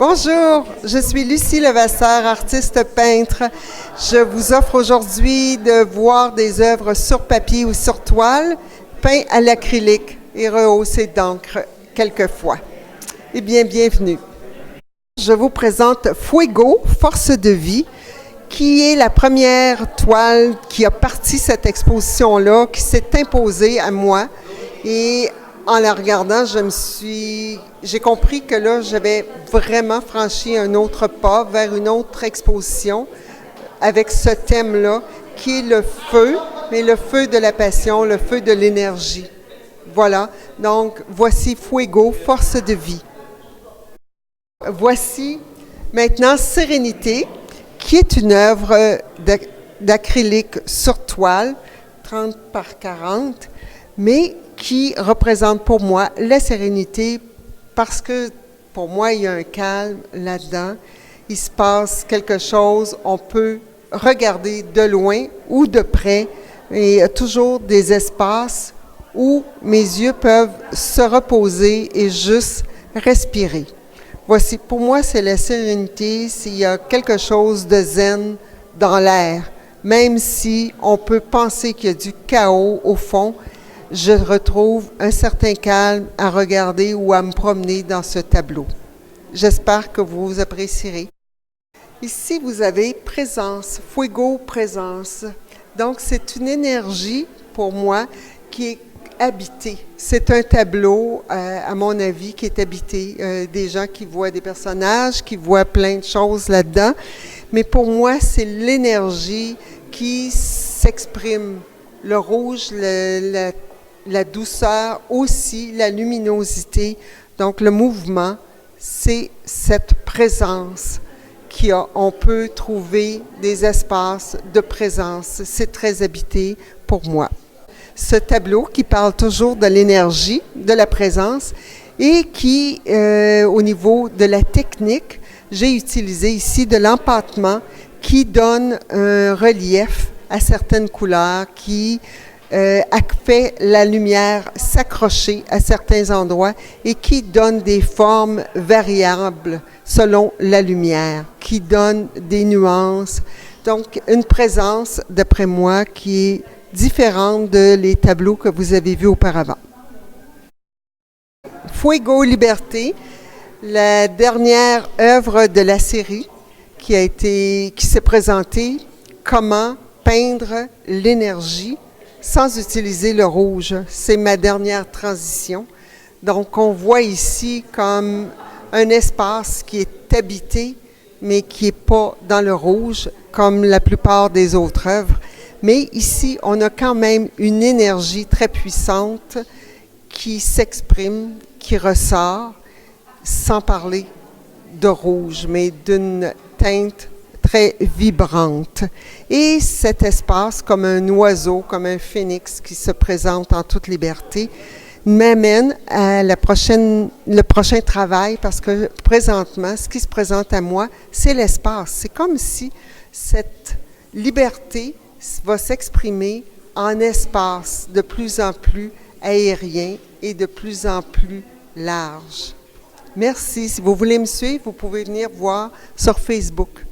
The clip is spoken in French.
Bonjour, je suis Lucie Levasseur, artiste peintre. Je vous offre aujourd'hui de voir des œuvres sur papier ou sur toile, peints à l'acrylique et rehaussées d'encre quelquefois. Eh bien, bienvenue. Je vous présente Fuego, Force de vie, qui est la première toile qui a parti cette exposition-là, qui s'est imposée à moi. Et en la regardant, j'ai compris que là, j'avais vraiment franchi un autre pas vers une autre exposition avec ce thème-là, qui est le feu, mais le feu de la passion, le feu de l'énergie. Voilà, donc voici Fuego, Force de vie. Voici maintenant Sérénité, qui est une œuvre d'acrylique sur toile, 30 par 40, mais qui représente pour moi la sérénité parce que pour moi, il y a un calme là-dedans. Il se passe quelque chose, on peut regarder de loin ou de près, et il y a toujours des espaces où mes yeux peuvent se reposer et juste respirer. Voici, pour moi, c'est la sérénité, s'il y a quelque chose de zen dans l'air. Même si on peut penser qu'il y a du chaos au fond, je retrouve un certain calme à regarder ou à me promener dans ce tableau. J'espère que vous apprécierez. Ici, vous avez présence, Fuego, présence. Donc, c'est une énergie, pour moi, qui est habité. C'est un tableau, à mon avis, qui est habité. Des gens qui voient des personnages, qui voient plein de choses là-dedans. Mais pour moi, c'est l'énergie qui s'exprime. Le rouge, la douceur, aussi la luminosité. Donc, le mouvement, c'est cette présence on peut trouver des espaces de présence. C'est très habité pour moi. Ce tableau qui parle toujours de l'énergie, de la présence, et qui, au niveau de la technique, j'ai utilisé ici de l'empattement qui donne un relief à certaines couleurs, qui fait la lumière s'accrocher à certains endroits et qui donne des formes variables selon la lumière, qui donne des nuances. Donc, une présence, d'après moi, qui est différente de les tableaux que vous avez vus auparavant. Fuego, Liberté, la dernière œuvre de la série qui s'est présentée, comment peindre l'énergie sans utiliser le rouge. C'est ma dernière transition. Donc, on voit ici comme un espace qui est habité, mais qui n'est pas dans le rouge, comme la plupart des autres œuvres. Mais ici, on a quand même une énergie très puissante qui s'exprime, qui ressort, sans parler de rouge, mais d'une teinte très vibrante. Et cet espace, comme un oiseau, comme un phénix qui se présente en toute liberté, m'amène à le prochain travail parce que présentement, ce qui se présente à moi, c'est l'espace. C'est comme si cette liberté va s'exprimer en espace de plus en plus aérien et de plus en plus large. Merci. Si vous voulez me suivre, vous pouvez venir voir sur Facebook.